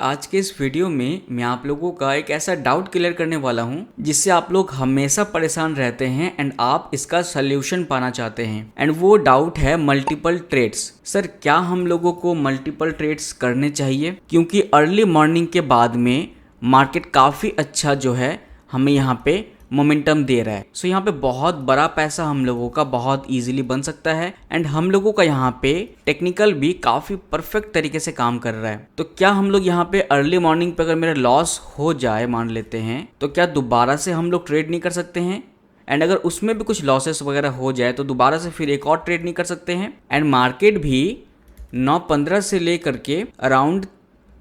आज के इस वीडियो में मैं आप लोगों का एक ऐसा डाउट क्लियर करने वाला हूं जिससे आप लोग हमेशा परेशान रहते हैं एंड आप इसका सल्यूशन पाना चाहते हैं। एंड वो डाउट है मल्टीपल ट्रेड्स। सर, क्या हम लोगों को मल्टीपल ट्रेड्स करने चाहिए? क्योंकि अर्ली मॉर्निंग के बाद में मार्केट काफ़ी अच्छा जो है हमें यहाँ पे मोमेंटम दे रहा है। सो यहाँ पे बहुत बड़ा पैसा हम लोगों का बहुत इजीली बन सकता है एंड हम लोगों का यहाँ पे टेक्निकल भी काफ़ी परफेक्ट तरीके से काम कर रहा है। तो क्या हम लोग यहाँ पे अर्ली मॉर्निंग पे अगर मेरा लॉस हो जाए मान लेते हैं, तो क्या दोबारा से हम लोग ट्रेड नहीं कर सकते हैं? एंड अगर उसमें भी कुछ लॉसेस वगैरह हो जाए तो दोबारा से फिर एक और ट्रेड नहीं कर सकते हैं? एंड मार्केट भी 9:15 से लेकर के अराउंड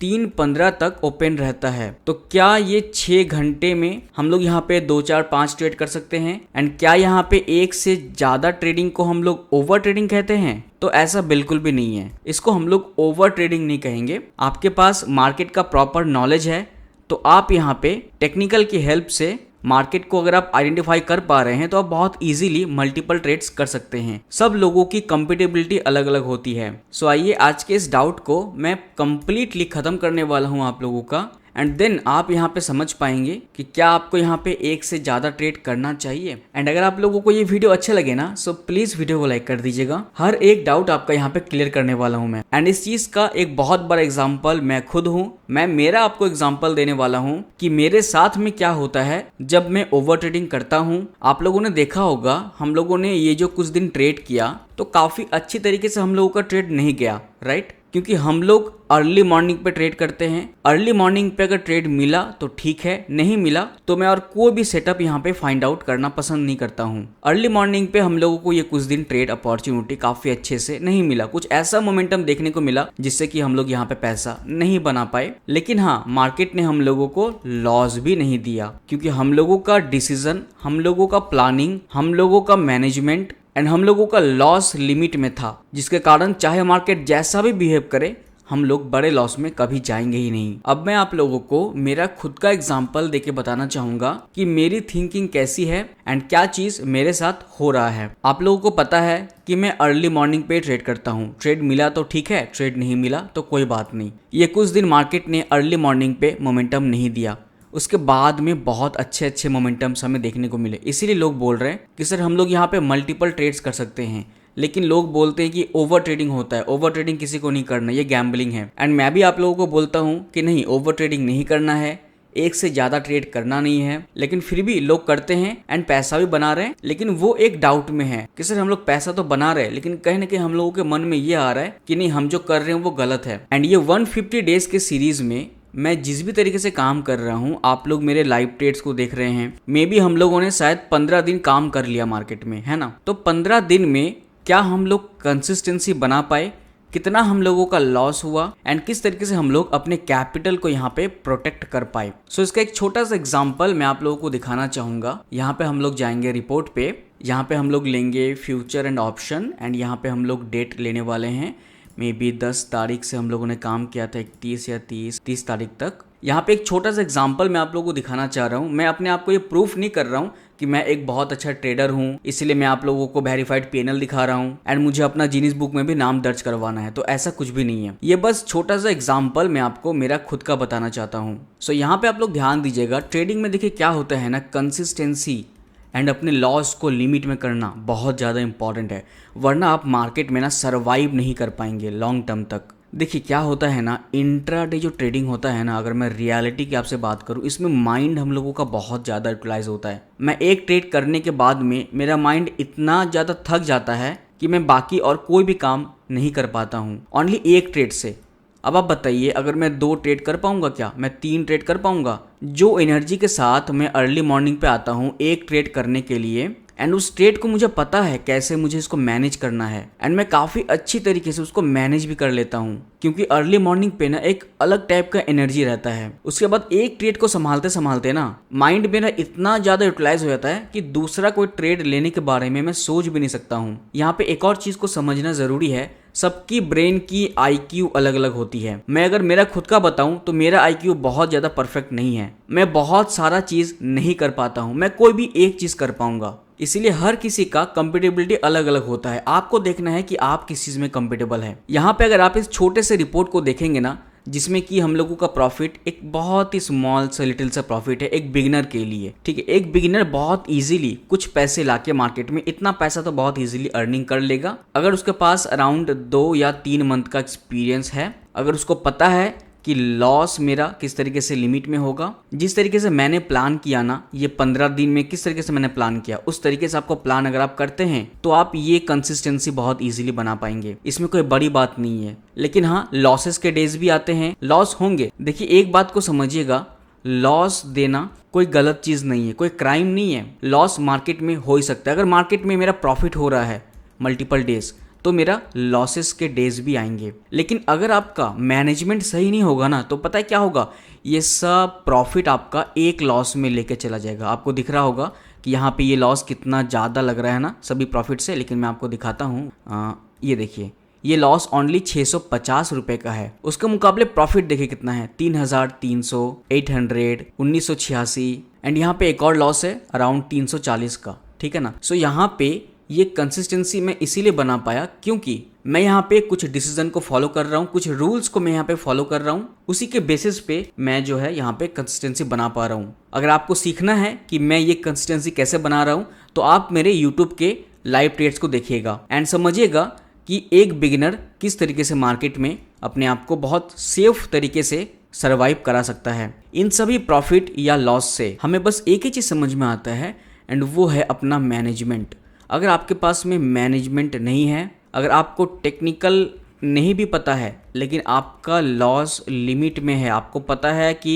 3:15 तक ओपन रहता है। तो क्या ये 6 घंटे में हम लोग यहाँ पे 2 4 5 ट्रेड कर सकते हैं? एंड क्या यहाँ पे एक से ज़्यादा ट्रेडिंग को हम लोग ओवर ट्रेडिंग कहते हैं? तो ऐसा बिल्कुल भी नहीं है। इसको हम लोग ओवर ट्रेडिंग नहीं कहेंगे। आपके पास मार्केट का प्रॉपर नॉलेज है तो आप यहाँ पे टेक्निकल की हेल्प से मार्केट को अगर आप आइडेंटिफाई कर पा रहे हैं तो आप बहुत इजीली मल्टीपल ट्रेड्स कर सकते हैं। सब लोगों की कंपेटेबिलिटी अलग अलग होती है। सो आइए आज के इस डाउट को मैं कंप्लीटली खत्म करने वाला हूं आप लोगों का एंड देन आप यहाँ पे समझ पाएंगे कि क्या आपको यहाँ पे एक से ज़्यादा ट्रेड करना चाहिए। एंड अगर आप लोगों को ये वीडियो अच्छा लगे ना, सो प्लीज़ वीडियो को लाइक कर दीजिएगा। हर एक डाउट आपका यहाँ पे क्लियर करने वाला हूँ मैं। एंड इस चीज़ का एक बहुत बड़ा एग्जाम्पल मैं खुद हूँ। मैं मेरा आपको एग्जाम्पल देने वाला हूँ कि मेरे साथ में क्या होता है जब मैं ओवर ट्रेडिंग करता हूँ। आप लोगों ने देखा होगा, हम लोगों ने ये जो कुछ दिन ट्रेड किया तो काफ़ी अच्छी तरीके से हम लोगों का ट्रेड नहीं गया, राइट? क्योंकि हम लोग अर्ली मॉर्निंग पे ट्रेड करते हैं। अर्ली मॉर्निंग पे अगर ट्रेड मिला तो ठीक है, नहीं मिला तो मैं और कोई भी सेटअप यहाँ पे फाइंड आउट करना पसंद नहीं करता हूँ। अर्ली मॉर्निंग पे हम लोगों को ये कुछ दिन ट्रेड अपॉर्चुनिटी काफी अच्छे से नहीं मिला, कुछ ऐसा मोमेंटम देखने को मिला जिससे कि हम लोग यहाँ पे पैसा नहीं बना पाए। लेकिन हाँ, मार्केट ने हम लोगों को लॉस भी नहीं दिया क्योंकि हम लोगों का डिसीजन, हम लोगों का प्लानिंग, हम लोगों का मैनेजमेंट एंड हम लोगों का लॉस लिमिट में था, जिसके कारण चाहे मार्केट जैसा भी बिहेव करे हम लोग बड़े लॉस में कभी जाएंगे ही नहीं। अब मैं आप लोगों को मेरा खुद का एग्जांपल देके बताना चाहूंगा कि मेरी थिंकिंग कैसी है एंड क्या चीज मेरे साथ हो रहा है। आप लोगों को पता है कि मैं अर्ली मॉर्निंग पे ट्रेड करता हूँ। ट्रेड मिला तो ठीक है, ट्रेड नहीं मिला तो कोई बात नहीं। ये कुछ दिन मार्केट ने अर्ली मॉर्निंग पे मोमेंटम नहीं दिया, उसके बाद में बहुत अच्छे अच्छे मोमेंटम्स हमें देखने को मिले। इसीलिए लोग बोल रहे हैं कि सर हम लोग यहाँ पे मल्टीपल ट्रेड्स कर सकते हैं। लेकिन लोग बोलते हैं कि ओवर ट्रेडिंग होता है। ओवर ट्रेडिंग किसी को नहीं करना, ये गैम्बलिंग है। एंड मैं भी आप लोगों को बोलता हूँ कि नहीं, ओवर ट्रेडिंग नहीं करना है, एक से ज़्यादा ट्रेड करना नहीं है। लेकिन फिर भी लोग करते हैं एंड पैसा भी बना रहे हैं। लेकिन वो एक डाउट में है कि सर हम लोग पैसा तो बना रहे हैं लेकिन कहीं ना कहीं हम लोगों के मन में ये आ रहा है कि नहीं, हम जो कर रहे हैं वो गलत है। एंड ये 150 डेज के सीरीज में मैं जिस भी तरीके से काम कर रहा हूँ, आप लोग मेरे लाइव ट्रेड्स को देख रहे हैं। मे बी हम लोगों ने शायद 15 दिन काम कर लिया मार्केट में, है ना? तो 15 दिन में क्या हम लोग कंसिस्टेंसी बना पाए, कितना हम लोगों का लॉस हुआ एंड किस तरीके से हम लोग अपने कैपिटल को यहाँ पे प्रोटेक्ट कर पाए। सो इसका एक छोटा सा एग्जांपल मैं आप लोगों को दिखाना चाहूंगा। यहाँ पे हम लोग जाएंगे रिपोर्ट पे, यहाँ पे हम लोग लेंगे फ्यूचर एंड ऑप्शन एंड यहाँ पे हम लोग डेट लेने वाले हैं। मे बी 10 तारीख से हम लोगों ने काम किया था, 31 या 30 तारीख तक। यहाँ पे एक छोटा सा एग्जांपल मैं आप लोगों को दिखाना चाह रहा हूँ। मैं अपने आप को ये प्रूफ नहीं कर रहा हूँ कि मैं एक बहुत अच्छा ट्रेडर हूँ, इसलिए मैं आप लोगों को वेरीफाइड पीएनएल दिखा रहा हूँ एंड मुझे अपना जीनिस बुक में भी नाम दर्ज करवाना है। तो ऐसा कुछ भी नहीं है। ये बस छोटा सा एग्जाम्पल मैं आपको मेरा खुद का बताना चाहता हूँ। सो यहाँ पे आप लोग ध्यान दीजिएगा। ट्रेडिंग में देखिए क्या होता है ना, कंसिस्टेंसी एंड अपने लॉस को लिमिट में करना बहुत ज़्यादा इंपॉर्टेंट है, वरना आप मार्केट में ना सर्वाइव नहीं कर पाएंगे लॉन्ग टर्म तक। देखिए क्या होता है ना, इंट्राडे जो ट्रेडिंग होता है ना, अगर मैं रियलिटी की आपसे बात करूं, इसमें माइंड हम लोगों का बहुत ज़्यादा यूटिलाइज होता है। मैं एक ट्रेड करने के बाद में मेरा माइंड इतना ज़्यादा थक जाता है कि मैं बाकी और कोई भी काम नहीं कर पाता हूँ ओनली एक ट्रेड से। अब आप बताइए, अगर मैं 2 ट्रेड कर पाऊंगा क्या? मैं 3 ट्रेड कर पाऊंगा? जो एनर्जी के साथ मैं अर्ली मॉर्निंग पे आता हूँ एक ट्रेड करने के लिए एंड उस ट्रेड को मुझे पता है कैसे मुझे इसको मैनेज करना है एंड मैं काफ़ी अच्छी तरीके से उसको मैनेज भी कर लेता हूँ क्योंकि अर्ली मॉर्निंग पे ना एक अलग टाइप का एनर्जी रहता है। उसके बाद एक ट्रेड को संभालते संभालते ना माइंड मेरा इतना ज़्यादा यूटिलाइज हो जाता है कि दूसरा कोई ट्रेड लेने के बारे में मैं सोच भी नहीं सकता हूँ। यहाँ पे एक और चीज़ को समझना ज़रूरी है, सबकी ब्रेन की IQ अलग अलग होती है। मैं अगर मेरा खुद का बताऊं तो मेरा IQ बहुत ज़्यादा परफेक्ट नहीं है। मैं बहुत सारा चीज़ नहीं कर पाता हूं, मैं कोई भी एक चीज़ कर पाऊंगा। इसीलिए हर किसी का कंपेटेबिलिटी अलग अलग होता है। आपको देखना है कि आप किस चीज़ में कंपेटेबल है। यहाँ पे अगर आप इस छोटे से रिपोर्ट को देखेंगे ना, जिसमें कि हम लोगों का प्रॉफिट एक बहुत ही स्मॉल सा लिटिल सा प्रॉफिट है एक बिगिनर के लिए। ठीक है, एक बिगिनर बहुत इजीली कुछ पैसे लाके मार्केट में, इतना पैसा तो बहुत इजीली अर्निंग कर लेगा अगर उसके पास अराउंड 2 या 3 मंथ का एक्सपीरियंस है। अगर उसको पता है कि लॉस मेरा किस तरीके से लिमिट में होगा, जिस तरीके से मैंने प्लान किया ना, ये 15 दिन में किस तरीके से मैंने प्लान किया, उस तरीके से आपको प्लान अगर आप करते हैं तो आप ये कंसिस्टेंसी बहुत इजीली बना पाएंगे। इसमें कोई बड़ी बात नहीं है। लेकिन हाँ, लॉसेस के डेज भी आते हैं, लॉस होंगे। देखिए एक बात को समझिएगा, लॉस देना कोई गलत चीज नहीं है, कोई क्राइम नहीं है। लॉस मार्केट में हो ही सकता है। अगर मार्केट में मेरा प्रॉफिट हो रहा है मल्टीपल डेज, तो मेरा लॉसेस के डेज भी आएंगे। लेकिन अगर आपका मैनेजमेंट सही नहीं होगा ना, तो पता है क्या होगा, ये सब प्रॉफिट आपका एक लॉस में लेके चला जाएगा। आपको दिख रहा होगा कि यहाँ पे ये लॉस कितना ज़्यादा लग रहा है ना सभी प्रॉफिट से। लेकिन मैं आपको दिखाता हूँ, ये देखिए, ये लॉस ओनली 650 रुपये का है। उसके मुकाबले प्रॉफिट देखिए कितना है, 3300, 800, 1986, एंड यहाँ पे एक और लॉस है अराउंड 340 का। ठीक है ना। सो यहाँ पे ये कंसिस्टेंसी मैं इसीलिए बना पाया क्योंकि मैं यहाँ पे कुछ डिसीजन को फॉलो कर रहा हूँ, कुछ रूल्स को मैं यहाँ पे फॉलो कर रहा हूँ। उसी के बेसिस पे मैं जो है यहाँ पे कंसिस्टेंसी बना पा रहा हूँ। अगर आपको सीखना है कि मैं ये कंसिस्टेंसी कैसे बना रहा हूँ, तो आप मेरे यूट्यूब के लाइव ट्रेड्स को देखिएगा एंड समझिएगा कि एक बिगिनर किस तरीके से मार्केट में अपने आप को बहुत सेफ तरीके से सर्वाइव करा सकता है। इन सभी प्रॉफिट या लॉस से हमें बस एक ही चीज़ समझ में आता है, एंड वो है अपना मैनेजमेंट। अगर आपके पास में मैनेजमेंट नहीं है, अगर आपको टेक्निकल नहीं भी पता है, लेकिन आपका लॉस लिमिट में है, आपको पता है कि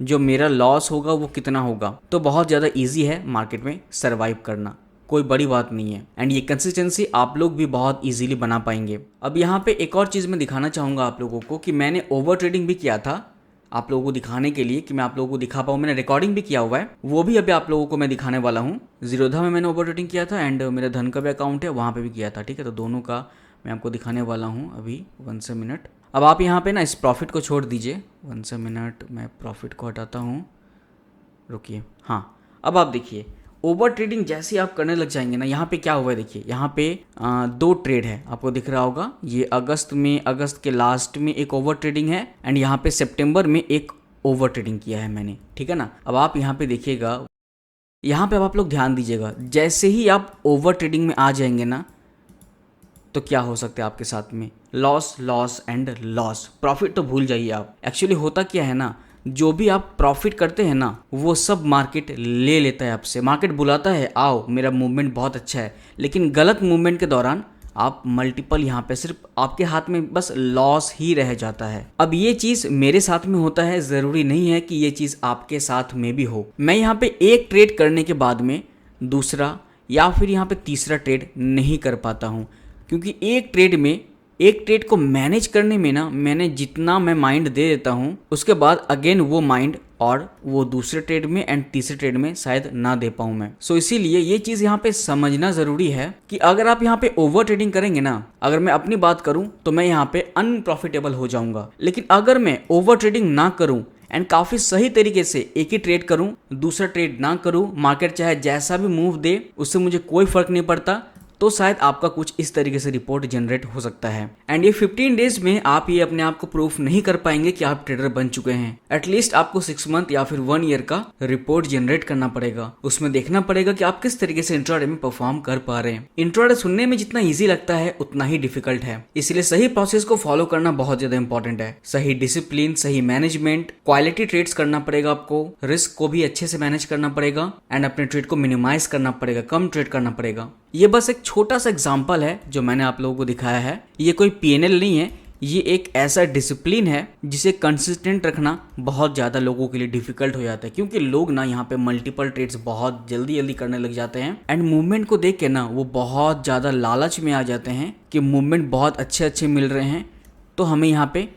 जो मेरा लॉस होगा वो कितना होगा, तो बहुत ज़्यादा इजी है मार्केट में सर्वाइव करना, कोई बड़ी बात नहीं है। एंड ये कंसिस्टेंसी आप लोग भी बहुत इजीली बना पाएंगे। अब यहाँ पे एक और चीज़ मैं दिखाना चाहूँगा आप लोगों को कि मैंने ओवर ट्रेडिंग भी किया था, आप लोगों को दिखाने के लिए कि मैं आप लोगों को दिखा पाऊँ। मैंने रिकॉर्डिंग भी किया हुआ है, वो भी अभी आप लोगों को मैं दिखाने वाला हूँ। जीरोधा में मैंने ओवर ट्रेडिंग किया था एंड मेरा धन का भी अकाउंट है, वहाँ पे भी किया था। ठीक है, तो दोनों का मैं आपको दिखाने वाला हूँ अभी। 1 मिनट। अब आप यहाँ पे ना इस प्रॉफिट को छोड़ दीजिए। 1 मिनट, मैं प्रॉफिट को हटाता हूँ, रुकिए। हाँ, अब आप देखिए ओवर ट्रेडिंग जैसे आप करने लग जाएंगे ना, यहाँ पे क्या हुआ है देखिए, यहाँ पे 2 ट्रेड है, आपको दिख रहा होगा। ये अगस्त के लास्ट में एक ओवर ट्रेडिंग है एंड यहाँ पे सितंबर में एक ओवर ट्रेडिंग किया है मैंने। ठीक है ना। अब आप यहाँ पे देखिएगा, यहाँ पे अब आप लोग ध्यान दीजिएगा, जैसे ही आप ओवर ट्रेडिंग में आ जाएंगे ना, तो क्या हो सकता है आपके साथ में, loss loss and loss. Profit तो भूल जाइए आप। एक्चुअली होता क्या है ना, जो भी आप प्रॉफिट करते हैं ना, वो सब मार्केट ले लेता है आपसे। मार्केट बुलाता है आओ, मेरा मूवमेंट बहुत अच्छा है, लेकिन गलत मूवमेंट के दौरान आप मल्टीपल यहाँ पे सिर्फ आपके हाथ में बस लॉस ही रह जाता है। अब ये चीज़ मेरे साथ में होता है, ज़रूरी नहीं है कि ये चीज़ आपके साथ में भी हो। मैं यहाँ पे एक ट्रेड करने के बाद में दूसरा या फिर यहाँ पे तीसरा ट्रेड नहीं कर पाता हूँ, क्योंकि एक ट्रेड को मैनेज करने में ना, मैंने जितना मैं माइंड दे देता हूँ, उसके बाद अगेन वो माइंड और वो दूसरे ट्रेड में एंड तीसरे ट्रेड में शायद ना दे पाऊँ मैं। सो इसीलिए ये चीज़ यहाँ पे समझना ज़रूरी है कि अगर आप यहाँ पे ओवर ट्रेडिंग करेंगे ना, अगर मैं अपनी बात करूँ तो मैं यहाँ पे अनप्रॉफिटेबल हो जाऊँगा। लेकिन अगर मैं ओवर ट्रेडिंग ना करूँ एंड काफ़ी सही तरीके से एक ही ट्रेड करूँ, दूसरा ट्रेड ना करूँ, मार्केट चाहे जैसा भी मूव दे उससे मुझे कोई फर्क नहीं पड़ता, तो शायद आपका कुछ इस तरीके से रिपोर्ट जनरेट हो सकता है। एंड ये 15 डेज में आप ये अपने आप को प्रूफ नहीं कर पाएंगे कि आप ट्रेडर बन चुके हैं। एटलीस्ट आपको 6 मंथ या फिर 1 ईयर का रिपोर्ट जनरेट करना पड़ेगा। उसमें देखना पड़ेगा कि आप किस तरीके से इंट्राडे में परफॉर्म कर पा रहे हैं। इंट्राडे सुनने में जितना ईजी लगता है उतना ही डिफिकल्ट है, इसलिए सही प्रोसेस को फॉलो करना बहुत ज्यादा इंपॉर्टेंट है। सही डिसिप्लिन, सही मैनेजमेंट, क्वालिटी ट्रेड्स करना पड़ेगा आपको, रिस्क को भी अच्छे से मैनेज करना पड़ेगा एंड अपने ट्रेड को मिनिमाइज करना पड़ेगा, कम ट्रेड करना पड़ेगा। ये बस एक छोटा सा एग्जांपल है जो मैंने आप लोगों को दिखाया है। ये कोई पीएनएल नहीं है, ये एक ऐसा डिसिप्लिन है जिसे कंसिस्टेंट रखना बहुत ज़्यादा लोगों के लिए डिफिकल्ट हो जाता है, क्योंकि लोग ना यहाँ पे मल्टीपल ट्रेड्स बहुत जल्दी जल्दी करने लग जाते हैं एंड मूवमेंट को देख के ना वो बहुत ज़्यादा लालच में आ जाते हैं कि मूवमेंट बहुत अच्छे अच्छे मिल रहे हैं, तो हमें यहाँ पे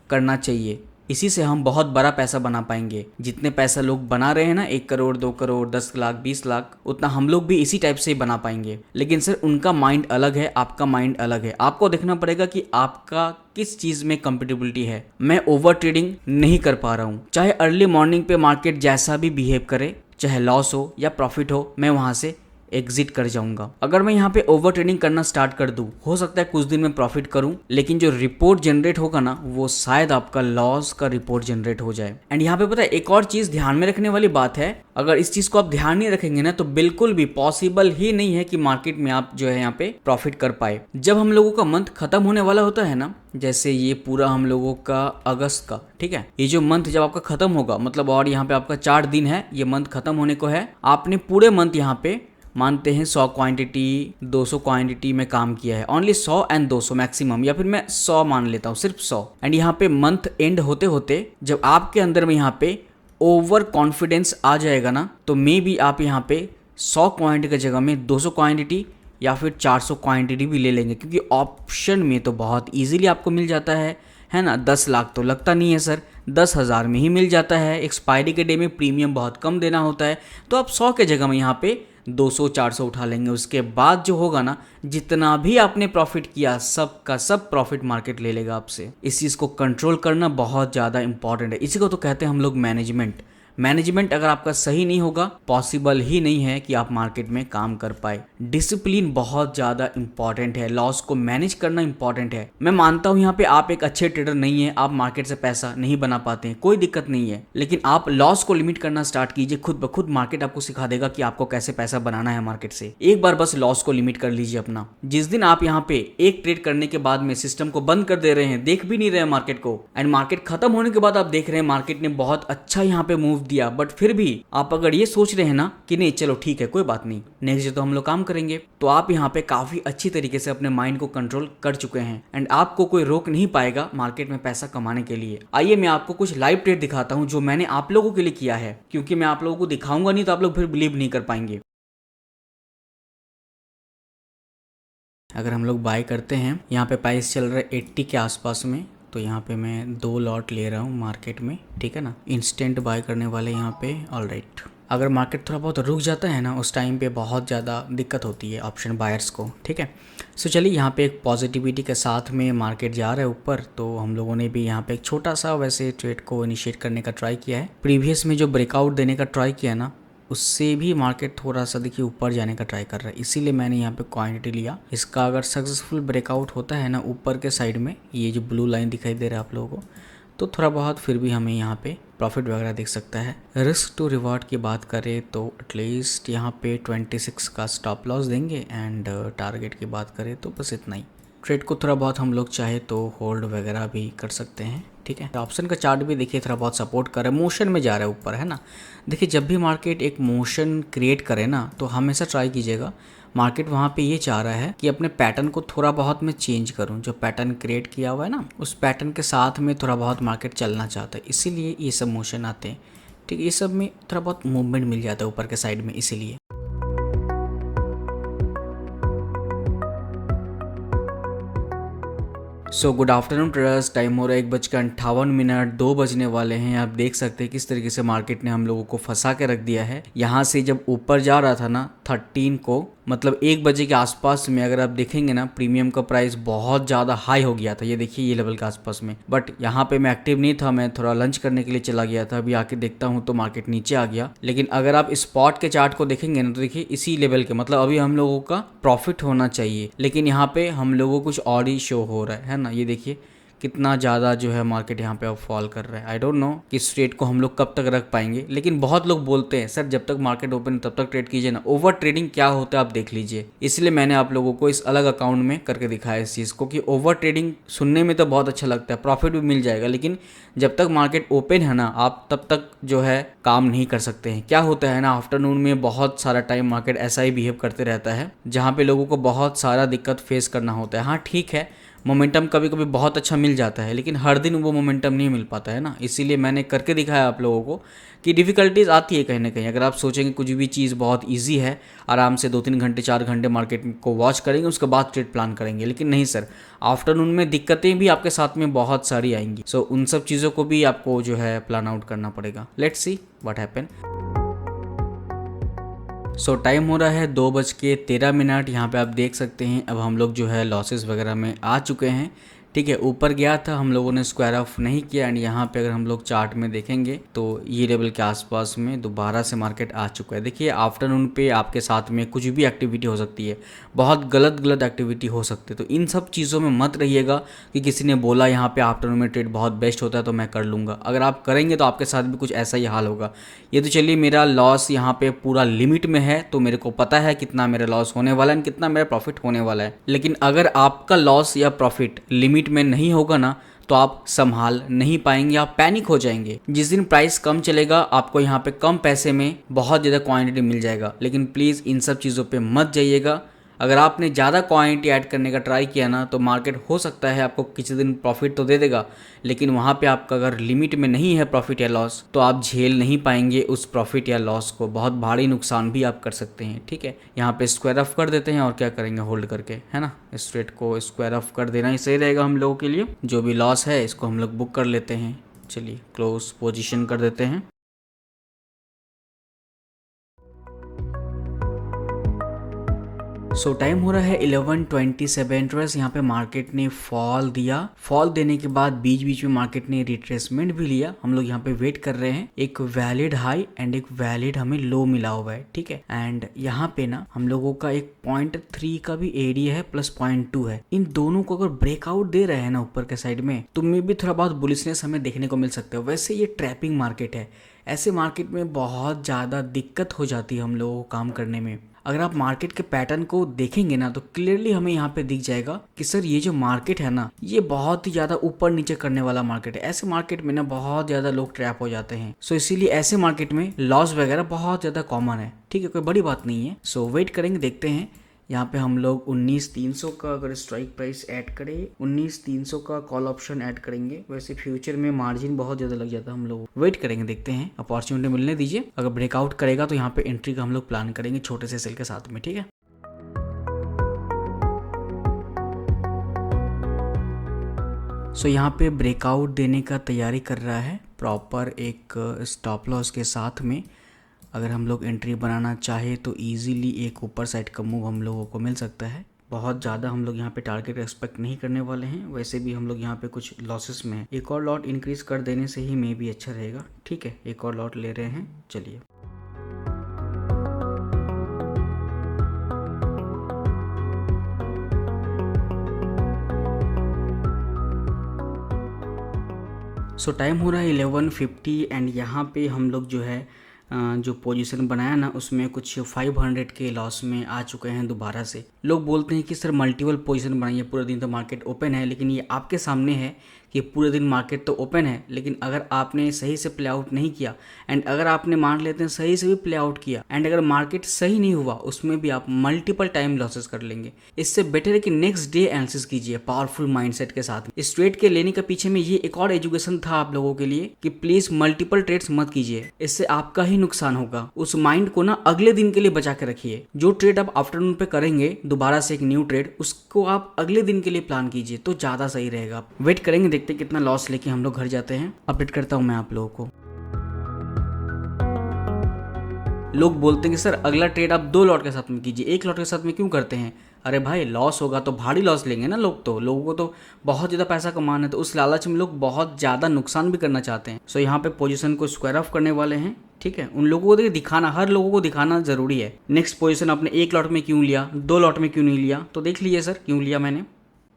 करना चाहिए। इसी से हम बहुत बड़ा पैसा बना पाएंगे। जितने पैसा लोग बना रहे हैं ना, 1 करोड़ 2 करोड़ 10 लाख 20 लाख, उतना हम लोग भी इसी टाइप से ही बना पाएंगे। लेकिन सर उनका माइंड अलग है, आपका माइंड अलग है। आपको देखना पड़ेगा कि आपका किस चीज में कंपेटेबिलिटी है। मैं ओवर ट्रेडिंग नहीं कर पा रहा हूँ, चाहे अर्ली मॉर्निंग पे मार्केट जैसा भी बिहेव करे, चाहे लॉस हो या प्रॉफिट हो, मैं वहां से एग्जिट कर जाऊंगा। अगर मैं यहाँ पे ओवर ट्रेडिंग करना स्टार्ट कर दूं, हो सकता है कुछ दिन में प्रॉफिट करूं, लेकिन जो रिपोर्ट जनरेट होगा ना वो शायद आपका लॉस का रिपोर्ट जनरेट हो जाए। एंड यहाँ पे पता है एक और चीज ध्यान में रखने वाली बात है, अगर इस चीज को आप ध्यान नहीं रखेंगे ना तो बिल्कुल भी पॉसिबल ही नहीं है कि मार्केट में आप जो है यहाँ पे प्रॉफिट कर पाए। जब हम लोगों का मंथ खत्म होने वाला होता है ना, जैसे ये पूरा हम लोगों का अगस्त का, ठीक है, ये जो मंथ जब आपका खत्म होगा मतलब, और यहाँ पे आपका 4 दिन है, ये मंथ खत्म होने को है, आपने पूरे मंथ यहाँ पे मानते हैं 100 क्वांटिटी 200 क्वांटिटी में काम किया है, ओनली 100 एंड 200 मैक्सिमम, या फिर मैं 100 मान लेता हूँ, सिर्फ 100। एंड यहाँ पे मंथ एंड होते होते जब आपके अंदर में यहाँ पे ओवर कॉन्फिडेंस आ जाएगा ना, तो मे बी आप यहाँ पे 100 क्वांटिटी की जगह में 200 क्वांटिटी या फिर 400 क्वांटिटी भी ले लेंगे, क्योंकि ऑप्शन में तो बहुत इजीली आपको मिल जाता है ना। 10 लाख तो लगता नहीं है सर, 10,000 में ही मिल जाता है। एक्सपायरी के डे में प्रीमियम बहुत कम देना होता है, तो आप 100 के जगह में यहाँ पे 200-400 उठा लेंगे। उसके बाद जो होगा ना, जितना भी आपने प्रॉफिट किया सब का सब प्रॉफिट मार्केट ले लेगा आपसे। इस चीज़ को कंट्रोल करना बहुत ज़्यादा इंपॉर्टेंट है, इसी को तो कहते हैं हम लोग मैनेजमेंट अगर आपका सही नहीं होगा, पॉसिबल ही नहीं है कि आप मार्केट में काम कर पाए। डिसिप्लिन बहुत ज्यादा इंपॉर्टेंट है, लॉस को मैनेज करना इंपॉर्टेंट है। मैं मानता हूं यहाँ पे आप एक अच्छे ट्रेडर नहीं है, आप मार्केट से पैसा नहीं बना पाते हैं, कोई दिक्कत नहीं है, लेकिन आप लॉस को लिमिट करना स्टार्ट कीजिए। खुद ब खुद मार्केट आपको सिखा देगा कि आपको कैसे पैसा बनाना है मार्केट से। एक बार बस लॉस को लिमिट कर लीजिए अपना। जिस दिन आप यहाँ पे एक ट्रेड करने के बाद में सिस्टम को बंद कर दे रहे हैं, देख भी नहीं रहे मार्केट को, एंड मार्केट खत्म होने के बाद आप देख रहे हैं मार्केट ने बहुत अच्छा यहाँ पे मूव दिया, बट फिर भी आप अगर ये सोच रहे हैं ना कि नहीं चलो ठीक है कोई बात नहीं, नेक्स्ट डे तो हम लोग काम करेंगे, तो आप यहाँ पे काफी अच्छी तरीके से अपने माइंड को कंट्रोल कर चुके हैं एंड आपको कोई रोक नहीं पाएगा मार्केट में पैसा कमाने के लिए। आइए मैं आपको कुछ लाइव ट्रेड दिखाता हूँ जो मैंने आप लोगों के लिए किया है, क्योंकि मैं आप लोगों को दिखाऊंगा नहीं तो आप लोग फिर बिलीव नहीं कर पाएंगे। अगर हम लोग बाय करते हैं, यहाँ पे प्राइस चल रहा है 80 के आसपास में, तो यहाँ पे मैं 2 लॉट ले रहा हूँ मार्केट में, ठीक है ना, इंस्टेंट बाय करने वाले यहाँ पे। ऑलराइट, अगर मार्केट थोड़ा बहुत रुक जाता है ना उस टाइम पे बहुत ज़्यादा दिक्कत होती है ऑप्शन बायर्स को, ठीक है। सो चलिए यहाँ पे एक पॉजिटिविटी के साथ में मार्केट जा रहा है ऊपर, तो हम लोगों ने भी यहाँ पे एक छोटा सा वैसे ट्रेड को इनिशिएट करने का ट्राई किया है। प्रीवियस में जो ब्रेकआउट देने का ट्राई किया ना, उससे भी मार्केट थोड़ा सा देखिए ऊपर जाने का ट्राई कर रहा है, इसीलिए मैंने यहाँ पे क्वांटिटी लिया। इसका अगर सक्सेसफुल ब्रेकआउट होता है ना ऊपर के साइड में, ये जो ब्लू लाइन दिखाई दे रहा है आप लोगों को, तो थोड़ा बहुत फिर भी हमें यहाँ पे प्रॉफिट वगैरह दिख सकता है। रिस्क टू रिवार्ड की बात करें तो एटलीस्ट यहाँ पे 26 का स्टॉप लॉस देंगे, एंड टारगेट की बात करें तो बस इतना ही। ट्रेड को थोड़ा बहुत हम लोग चाहे तो होल्ड वगैरह भी कर सकते हैं, ठीक है। ऑप्शन का चार्ट भी देखिए थोड़ा बहुत सपोर्ट कर रहा है, मोशन में जा रहा है ऊपर, है ना। देखिए जब भी मार्केट एक मोशन क्रिएट करे ना, तो हमेशा ट्राई कीजिएगा, मार्केट वहाँ पे ये चाह रहा है कि अपने पैटर्न को थोड़ा बहुत मैं चेंज करूँ, जो पैटर्न क्रिएट किया हुआ है ना उस पैटर्न के साथ में थोड़ा बहुत मार्केट चलना चाहता है, इसीलिए ये सब मोशन आते हैं, ठीक है। ये सब में थोड़ा बहुत मूवमेंट मिल जाता है ऊपर के साइड में, इसीलिए। So good afternoon traders, time हो रहा है 1:58, 2 बजने वाले हैं। आप देख सकते हैं किस तरीके से मार्केट ने हम लोगों को फंसा के रख दिया है। यहाँ से जब ऊपर जा रहा था ना 13 को, मतलब 1 बजे के आसपास में, अगर आप देखेंगे ना प्रीमियम का प्राइस बहुत ज़्यादा हाई हो गया था, ये देखिए ये लेवल के आसपास में। बट यहाँ पे मैं एक्टिव नहीं था, मैं थोड़ा लंच करने के लिए चला गया था। अभी आके देखता हूँ तो मार्केट नीचे आ गया। लेकिन अगर आप स्पॉट के चार्ट को देखेंगे ना तो देखिए इसी लेवल के, मतलब अभी हम लोगों का प्रॉफिट होना चाहिए, लेकिन यहाँ पे हम लोगों को कुछ और ही शो हो रहा है ना। ये देखिए कितना ज़्यादा जो है मार्केट यहाँ पे अब फॉल कर रहा है। आई डोंट नो कि इस रेट को हम लोग कब तक रख पाएंगे, लेकिन बहुत लोग बोलते हैं सर जब तक मार्केट ओपन तब तक ट्रेड कीजिए ना। ओवर ट्रेडिंग क्या होता है आप देख लीजिए, इसलिए मैंने आप लोगों को इस अलग अकाउंट में करके दिखाया इस चीज़ को, कि ओवर ट्रेडिंग सुनने में तो बहुत अच्छा लगता है, प्रॉफिट भी मिल जाएगा, लेकिन जब तक मार्केट ओपन है ना आप तब तक जो है काम नहीं कर सकते हैं। क्या होता है ना, आफ्टरनून में बहुत सारा टाइम मार्केट ऐसा ही बिहेव करते रहता है, जहाँ पे लोगों को बहुत सारा दिक्कत फेस करना होता है। हाँ ठीक है, मोमेंटम कभी कभी बहुत अच्छा मिल जाता है, लेकिन हर दिन वो मोमेंटम नहीं मिल पाता है ना। इसीलिए मैंने करके दिखाया आप लोगों को कि डिफ़िकल्टीज आती है कहीं ना कहीं। अगर आप सोचेंगे कुछ भी चीज़ बहुत इजी है, आराम से 2-3 घंटे 4 घंटे मार्केट को वॉच करेंगे, उसके बाद ट्रेड प्लान करेंगे, लेकिन नहीं सर, आफ्टरनून में दिक्कतें भी आपके साथ में बहुत सारी आएंगी। सो उन सब चीज़ों को भी आपको जो है प्लान आउट करना पड़ेगा। Let's see what happen. So time हो रहा है 2:13। यहाँ पे आप देख सकते हैं अब हम लोग जो है लॉसेस वगैरह में आ चुके हैं, ठीक है, ऊपर गया था, हम लोगों ने स्क्वायर ऑफ नहीं किया एंड यहाँ पे अगर हम लोग चार्ट में देखेंगे तो ये लेवल के आसपास में दोबारा से मार्केट आ चुका है। देखिए आफ्टरनून पे आपके साथ में कुछ भी एक्टिविटी हो सकती है, बहुत गलत एक्टिविटी हो सकती है, तो इन सब चीज़ों में मत रहिएगा कि किसी ने बोला यहाँ पे आफ्टरनून में ट्रेड बहुत बेस्ट होता है तो मैं कर लूँगा। अगर आप करेंगे तो आपके साथ भी कुछ ऐसा ही हाल होगा। ये तो चलिए मेरा लॉस यहाँ पे पूरा लिमिट में है, तो मेरे को पता है कितना मेरा लॉस होने वाला है एंड कितना मेरा प्रॉफिट होने वाला है। लेकिन अगर आपका लॉस या प्रॉफिट लिमिट में नहीं होगा ना तो आप संभाल नहीं पाएंगे, आप पैनिक हो जाएंगे। जिस दिन प्राइस कम चलेगा आपको यहाँ पे कम पैसे में बहुत ज़्यादा क्वांटिटी मिल जाएगा, लेकिन प्लीज़ इन सब चीज़ों पे मत जाइएगा। अगर आपने ज़्यादा क्वांटिटी ऐड करने का ट्राई किया ना तो मार्केट हो सकता है आपको किसी दिन प्रॉफिट तो दे देगा, लेकिन वहाँ पे आपका अगर लिमिट में नहीं है प्रॉफिट या लॉस तो आप झेल नहीं पाएंगे उस प्रॉफिट या लॉस को, बहुत भारी नुकसान भी आप कर सकते हैं। ठीक है, यहाँ पे स्क्वायर ऑफ कर देते हैं और क्या करेंगे, होल्ड करके, है ना, इस ट्रेड को स्क्वायर ऑफ कर देना ही सही रहेगा हम लोगों के लिए। जो भी लॉस है इसको हम लोग बुक कर लेते हैं। चलिए क्लोज पोजिशन कर देते हैं। सो टाइम हो रहा है 11:27। यहाँ पे मार्केट ने फॉल दिया, फॉल देने के बाद बीच बीच में मार्केट ने रिट्रेसमेंट भी लिया। हम लोग यहाँ पे वेट कर रहे हैं, एक वैलिड हाई एंड एक वैलिड हमें लो मिला हुआ है। ठीक है, एंड यहाँ पे ना हम लोगों का एक 0.3 का भी एरिया है प्लस 0.2 है। इन दोनों को अगर ब्रेकआउट दे रहे हैं ना ऊपर के साइड में तो मे भी थोड़ा बहुत बुलिशनेस हमें देखने को मिल सकता है। वैसे ये ट्रैपिंग मार्केट है, ऐसे मार्केट में बहुत ज़्यादा दिक्कत हो जाती है हम लोगों को काम करने में। अगर आप मार्केट के पैटर्न को देखेंगे ना तो क्लियरली हमें यहाँ पे दिख जाएगा कि सर ये जो मार्केट है ना ये बहुत ही ज़्यादा ऊपर नीचे करने वाला मार्केट है। ऐसे मार्केट में ना बहुत ज़्यादा लोग ट्रैप हो जाते हैं। सो इसीलिए ऐसे मार्केट में लॉस वगैरह बहुत ज़्यादा कॉमन है। ठीक है, कोई बड़ी बात नहीं है। सो वेट करेंगे, देखते हैं। यहाँ पे हम लोग 19,300 का अगर स्ट्राइक प्राइस ऐड करें, 19,300 का कॉल ऑप्शन ऐड करेंगे। वैसे फ्यूचर में मार्जिन बहुत ज़्यादा लग जाता है हम लोग। वेट करेंगे, देखते हैं, अपॉर्चुनिटी मिलने दीजिए। अगर ब्रेकआउट करेगा तो यहाँ पे एंट्री का हम लोग प्लान करेंगे छोटे से सेल के साथ में। ठीक है, सो यहाँ पे ब्रेकआउट देने का तैयारी कर रहा है प्रॉपर एक स्टॉप लॉस के साथ में। अगर हम लोग एंट्री बनाना चाहे तो इजीली एक ऊपर साइड का मूव हम लोगों को मिल सकता है। बहुत ज़्यादा हम लोग यहाँ पे टारगेट एक्सपेक्ट नहीं करने वाले हैं। वैसे भी हम लोग यहाँ पे कुछ लॉसेस में हैं। एक और लॉट इंक्रीज कर देने से ही मे भी अच्छा रहेगा। ठीक है, एक और लॉट ले रहे हैं। चलिए, सो टाइम हो रहा है 11:50 एंड यहाँ पे हम लोग जो है जो पोजीशन बनाया ना उसमें कुछ 500 के लॉस में आ चुके हैं दोबारा से। लोग बोलते हैं कि सर मल्टीपल पोजीशन बनाइए, पूरे दिन तो मार्केट ओपन है, लेकिन ये आपके सामने है कि पूरे दिन मार्केट तो ओपन है, लेकिन अगर आपने सही से प्ले आउट नहीं किया एंड अगर आपने मान लेते हैं सही से भी प्ले आउट किया एंड अगर मार्केट सही नहीं हुआ उसमें भी आप मल्टीपल टाइम लॉसेस कर लेंगे। इससे बेटर है कि नेक्स्ट डे एनालिसिस कीजिए पावरफुल माइंडसेट के साथ। इस ट्रेड के लेने के पीछे में ये एक और एजुकेशन था आप लोगों के लिए कि प्लीज मल्टीपल ट्रेड्स मत कीजिए, इससे आपका ही नुकसान होगा। उस माइंड को ना अगले दिन के लिए बचा के रखिए। जो ट्रेड आप आफ्टरनून पे करेंगे दोबारा से एक न्यू ट्रेड, उसको आप अगले दिन के लिए प्लान कीजिए तो ज्यादा सही रहेगा। वेट करेंगे, देखते कितना लॉस लेके हम लोग घर जाते हैं। अपडेट करता हूं मैं आप लोगों को। लोग बोलते हैं कि सर अगला ट्रेड आप 2 लॉट के साथ में कीजिए, 1 लॉट के साथ में क्यों करते हैं? अरे भाई लॉस होगा तो भारी लॉस लेंगे ना लोग, तो लोगों को तो बहुत ज़्यादा पैसा कमाना है, तो उस लालच में लोग बहुत ज़्यादा नुकसान भी करना चाहते हैं। सो यहाँ पे पोजीशन को स्क्वायर ऑफ करने वाले हैं। ठीक है, उन लोगों को दिखाना, हर लोगों को दिखाना जरूरी है। नेक्स्ट पोजीशन आपने 1 लॉट में क्यों लिया, 2 लॉट में क्यों नहीं लिया, तो देख लीजिए सर क्यों लिया मैंने।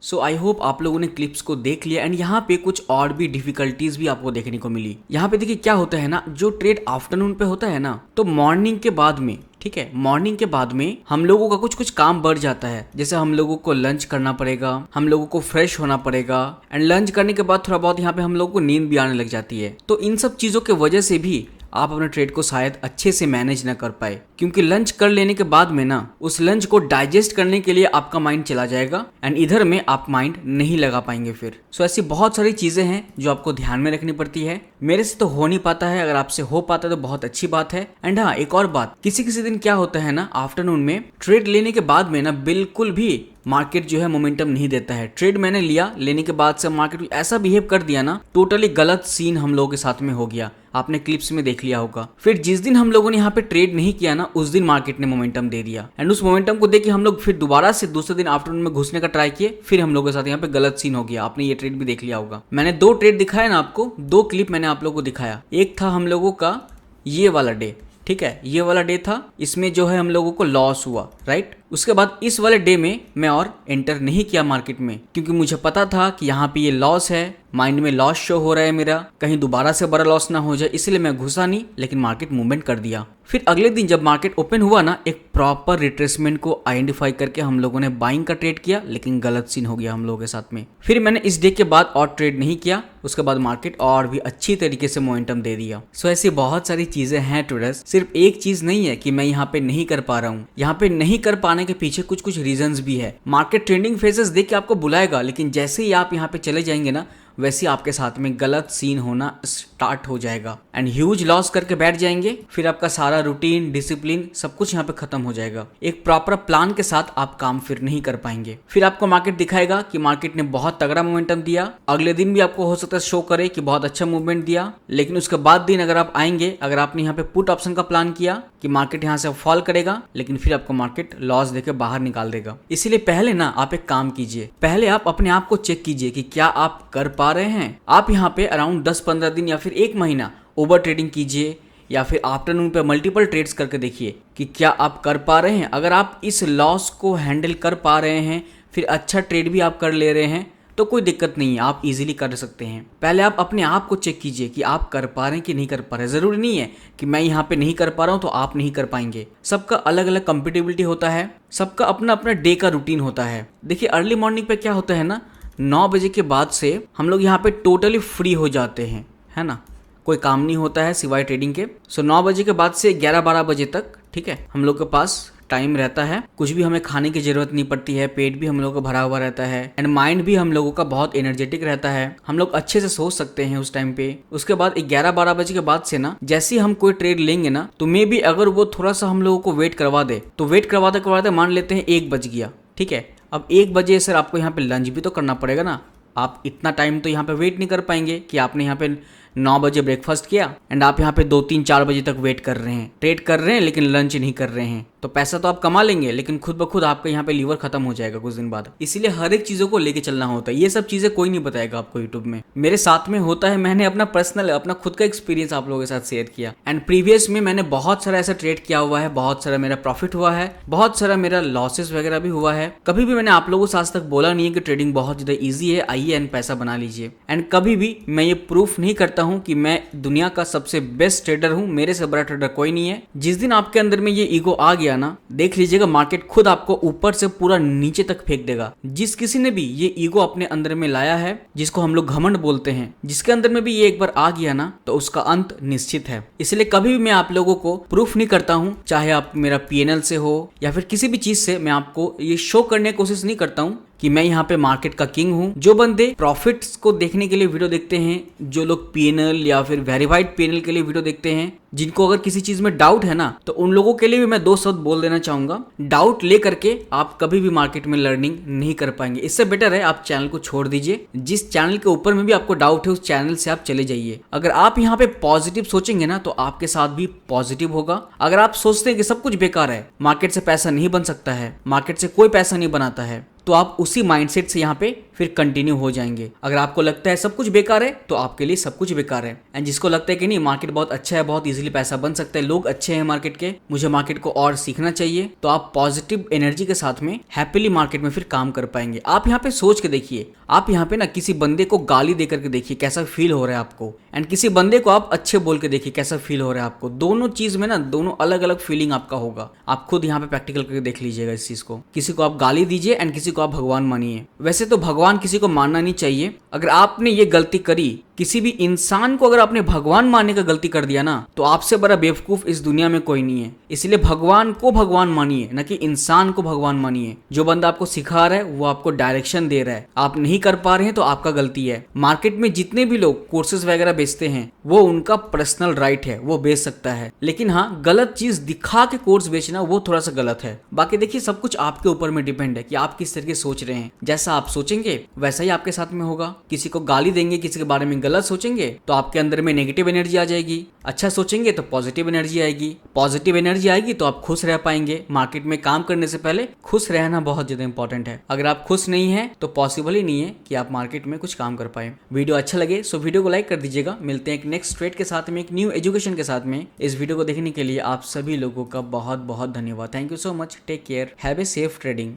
सो आई होप आप लोगों ने क्लिप्स को देख लिया एंड यहाँ पे कुछ और भी डिफिकल्टीज भी आपको देखने को मिली। यहाँ पे देखिए क्या होता है ना, जो ट्रेड आफ्टरनून पे होता है ना तो मॉर्निंग के बाद में, ठीक है, मॉर्निंग के बाद में हम लोगों का कुछ काम बढ़ जाता है। जैसे हम लोगों को लंच करना पड़ेगा, हम लोगों को फ्रेश होना पड़ेगा एंड लंच करने के बाद थोड़ा बहुत यहाँ पे हम लोगों को नींद भी आने लग जाती है। तो इन सब चीजों के वजह से भी आप अपने ट्रेड को शायद अच्छे से मैनेज ना कर पाए, क्योंकि लंच कर लेने के बाद में ना उस लंच को डाइजेस्ट करने के लिए आपका माइंड चला जाएगा एंड इधर में आप माइंड नहीं लगा पाएंगे फिर। सो ऐसी बहुत सारी चीजें हैं जो आपको ध्यान में रखनी पड़ती है। मेरे से तो हो नहीं पाता है, अगर आपसे हो पाता है तो बहुत अच्छी बात है। एंड हाँ, एक और बात, किसी किसी दिन क्या होता है ना, आफ्टरनून में ट्रेड लेने के बाद में ना बिल्कुल भी मार्केट जो है मोमेंटम नहीं देता है। ट्रेड मैंने लिया, लेने के बाद से मार्केट ऐसा बिहेव कर दिया ना, टोटली गलत सीन हम लोगों के साथ में हो गया। आपने क्लिप्स में देख लिया होगा। फिर जिस दिन हम लोगों ने यहाँ पे ट्रेड नहीं किया ना, उस दिन मार्केट ने मोमेंटम दे दिया एंड उस मोमेंटम को देख के हम लोग फिर दोबारा से दूसरे दिन आफ्टरनून में घुसने का ट्राई किए, फिर हम लोगों के साथ यहाँ पे गलत सीन हो गया। आपने ये ट्रेड भी देख लिया होगा। मैंने 2 ट्रेड दिखाया ना आपको, 2 क्लिप मैंने आप लोगों को दिखाया। एक था हम लोगों का ये वाला डे, ठीक है, ये वाला डे था, इसमें जो है हम लोगों को लॉस हुआ, राइट। उसके बाद इस वाले डे में मैं और एंटर नहीं किया मार्केट में, क्योंकि मुझे पता था कि यहाँ पे ये लॉस है, माइंड में लॉस शो हो रहा है मेरा, कहीं दोबारा से बड़ा लॉस ना हो जाए, इसलिए मैं घुसा नहीं, लेकिन मार्केट मूवमेंट कर दिया। फिर अगले दिन जब मार्केट ओपन हुआ ना, एक प्रॉपर रिट्रेसमेंट को आइडेंटिफाई करके हम लोगों ने बाइंग का ट्रेड किया, लेकिन गलत सीन हो गया हम लोगों के साथ में। फिर मैंने इस डे के बाद और ट्रेड नहीं किया, उसके बाद मार्केट और भी अच्छी तरीके से मोमेंटम दे दिया। सो ऐसी बहुत सारी चीजें हैं ट्रेडर्स, सिर्फ एक चीज नहीं है कि मैं यहाँ पे नहीं कर पा रहा हूँ। यहाँ पे नहीं कर पाने के पीछे कुछ कुछ रीजंस भी है। मार्केट ट्रेंडिंग फेजेस देख के आपको बुलाएगा, लेकिन जैसे ही आप यहाँ पे चले जाएंगे ना, वैसे आपके साथ में गलत सीन होना स्टार्ट हो जाएगा एंड ह्यूज लॉस करके बैठ जाएंगे। फिर आपका सारा रूटीन, डिसिप्लिन सब कुछ यहाँ पे खत्म हो जाएगा। एक प्रॉपर प्लान के साथ आप काम फिर नहीं कर पाएंगे। फिर आपको मार्केट दिखाएगा कि मार्केट ने बहुत तगड़ा मोमेंटम दिया, अगले दिन भी आपको हो सकता है शो करे कि बहुत अच्छा मूवमेंट दिया, लेकिन उसके बाद दिन अगर आप आएंगे, अगर आपने यहाँ पे पुट ऑप्शन का प्लान किया कि मार्केट यहाँ से फॉल करेगा, लेकिन फिर आपको मार्केट लॉस देके बाहर निकाल देगा। इसीलिए पहले ना आप एक काम कीजिए, पहले आप अपने आप को चेक कीजिए कि क्या आप कर पा रहे हैं। आप यहाँ पे अराउंड 10-15 दिन या फिर 1 महीना ओवर ट्रेडिंग कीजिए, या फिर आफ्टरनून पे मल्टीपल ट्रेड्स करके देखिए कि क्या आप कर पा रहे हैं। अगर आप इस लॉस को हैंडल कर पा रहे हैं, फिर अच्छा ट्रेड भी आप कर ले रहे हैं, तो कोई दिक्कत नहीं है, आप इजीली कर सकते हैं। पहले आप अपने आप को चेक कीजिए कि आप कर पा रहे हैं कि नहीं कर पा रहे हैं। जरूरी नहीं है कि मैं यहाँ पे नहीं कर पा रहा हूँ तो आप नहीं कर पाएंगे। सबका अलग अलग कंपेटेबिलिटी होता है, सबका अपना अपना डे का रूटीन होता है। देखिए अर्ली मॉर्निंग पे क्या होता है ना, 9 बजे के बाद से हम लोग यहाँ पे टोटली फ्री हो जाते हैं, है ना, कोई काम नहीं होता है सिवाय ट्रेडिंग के। सो 9 बजे के बाद से 11-12 बजे तक, ठीक है, हम लोग के पास टाइम रहता है, कुछ भी हमें खाने की जरूरत नहीं पड़ती है, पेट भी हम लोगों का भरा हुआ रहता है एंड माइंड भी हम लोगों का बहुत एनर्जेटिक रहता है, हम लोग अच्छे से सोच सकते हैं उस टाइम पे। उसके बाद 11-12 बजे के बाद से ना, जैसे ही हम कोई ट्रेड लेंगे ना, तो मे भी अगर वो थोड़ा सा हम लोगों को वेट करवा दे, तो वेट करवाते करवाते मान लेते हैं 1 बज गया, ठीक है। अब 1 बजे सर आपको यहाँ पे लंच भी तो करना पड़ेगा ना, आप इतना टाइम तो यहाँ पे वेट नहीं कर पाएंगे कि आपने यहाँ पे 9 बजे ब्रेकफास्ट किया एंड आप यहाँ पे 2-3-4 बजे तक वेट कर रहे हैं, ट्रेड कर रहे हैं लेकिन लंच नहीं कर रहे हैं। तो पैसा तो आप कमा लेंगे, लेकिन खुद ब खुद आपका यहाँ पे लीवर खत्म हो जाएगा कुछ दिन बाद। इसीलिए हर एक चीजों को लेके चलना होता है। ये सब चीजें कोई नहीं बताएगा आपको यूट्यूब में, मेरे साथ में होता है। मैंने अपना पर्सनल, अपना खुद का एक्सपीरियंस आप लोगों के साथ शेयर किया एंड प्रीवियस में मैंने बहुत सारा ऐसा ट्रेड किया हुआ है, बहुत सारा मेरा प्रॉफिट हुआ है, बहुत सारा मेरा लॉसेस वगैरह भी हुआ है। कभी भी मैंने आप लोगों से आज तक बोला नहीं है कि ट्रेडिंग बहुत ज्यादा ईजी है, आइए एंड पैसा बना लीजिए। एंड कभी भी मैं ये प्रूफ नहीं करता हूँ कि मैं दुनिया का सबसे बेस्ट ट्रेडर हूँ, मेरे से बड़ा ट्रेडर कोई नहीं है। जिस दिन आपके अंदर में ये ईगो आ गया ना, देख लीजिएगा मार्केट खुद आपको ऊपर से पूरा नीचे तक फेंक देगा। जिस किसी ने भी ये ईगो अपने अंदर में लाया है, जिसको हम लोग घमंड बोलते हैं, जिसके अंदर में भी ये एक बार आ गया ना, तो उसका अंत निश्चित है। इसलिए कभी भी मैं आप लोगों को प्रूफ नहीं करता हूँ, चाहे आप मेरा PNL से हो या फिर किसी भी चीज से, मैं आपको ये शो करने की कोशिश नहीं करता हूँ कि मैं यहाँ पे मार्केट का किंग हूँ। जो बंदे प्रॉफिट्स को देखने के लिए वीडियो देखते हैं, जो लोग PNL या फिर वेरीफाइड PNL के लिए वीडियो देखते हैं, जिनको अगर किसी चीज में डाउट है ना, तो उन लोगों के लिए भी मैं 2 शब्द बोल देना चाहूंगा। डाउट ले करके आप कभी भी मार्केट में लर्निंग नहीं कर पाएंगे। इससे बेटर है आप चैनल को छोड़ दीजिए। जिस चैनल के ऊपर में भी आपको डाउट है, उस चैनल से आप चले जाइए। अगर आप यहाँ पे पॉजिटिव सोचेंगे ना, तो आपके साथ भी पॉजिटिव होगा। अगर आप सोचते हैं कि सब कुछ बेकार है, मार्केट से पैसा नहीं बन सकता है, मार्केट से कोई पैसा नहीं बनाता है, तो आप उसी माइंडसेट से यहाँ पे फिर कंटिन्यू हो जाएंगे। अगर आपको लगता है सब कुछ बेकार है, तो आपके लिए सब कुछ बेकार है। एंड जिसको लगता है कि नहीं मार्केट बहुत अच्छा है, बहुत इजीली पैसा बन सकता है, लोग अच्छे हैं मार्केट के, मुझे मार्केट को और सीखना चाहिए, तो आप पॉजिटिव एनर्जी के साथ में हैप्पीली मार्केट में फिर काम कर पाएंगे। आप यहाँ पे सोच के देखिए, आप यहाँ पे ना किसी बंदे को गाली दे करके देखिए कैसा फील हो रहा है आपको, एंड किसी बंदे को आप अच्छे बोल के देखिए कैसा फील हो रहा है आपको। दोनों चीज में ना दोनों अलग अलग फीलिंग आपका होगा। आप खुद यहाँ पे प्रैक्टिकल करके देख लीजिएगा इस चीज को। किसी को आप गाली दीजिए एंड किसी को आप भगवान मानिए। वैसे तो भगवान भगवान किसी को मानना नहीं चाहिए। अगर आपने ये गलती करी, किसी भी इंसान को अगर आपने भगवान मानने का गलती कर दिया ना, तो आपसे बड़ा बेवकूफ इस दुनिया में कोई नहीं है। इसलिए भगवान को भगवान मानिए, न कि इंसान को भगवान मानिए। जो बंदा आपको सिखा रहा है वो आपको डायरेक्शन दे रहा है, आप नहीं कर पा रहे हैं तो आपका गलती है। मार्केट में जितने भी लोग कोर्सेज वगैरह बेचते हैं वो उनका पर्सनल राइट है, वो बेच सकता है, लेकिन हाँ गलत चीज दिखा के कोर्स बेचना वो थोड़ा सा गलत है। बाकी देखिए सब कुछ आपके ऊपर में डिपेंड है कि आप किस तरीके सोच रहे हैं। जैसा आप सोचेंगे वैसा ही आपके साथ में होगा। किसी को गाली देंगे, किसी के बारे में गलत सोचेंगे तो आपके अंदर में नेगेटिव एनर्जी आ जाएगी। अच्छा सोचेंगे तो पॉजिटिव एनर्जी आएगी। पॉजिटिव एनर्जी आएगी तो आप खुश रह पाएंगे। मार्केट में काम करने से पहले खुश रहना बहुत ज्यादा इंपॉर्टेंट है। अगर आप खुश नहीं है तो पॉसिबल ही नहीं है कि आप मार्केट में कुछ काम कर पाए। वीडियो अच्छा लगे सो वीडियो को लाइक कर दीजिएगा। मिलते हैं एक नेक्स्ट ट्रेड के साथ में, एक न्यू एजुकेशन के साथ में। इस वीडियो को देखने के लिए आप सभी लोगों का बहुत बहुत धन्यवाद। Thank you so much. Take care. Have a safe trading.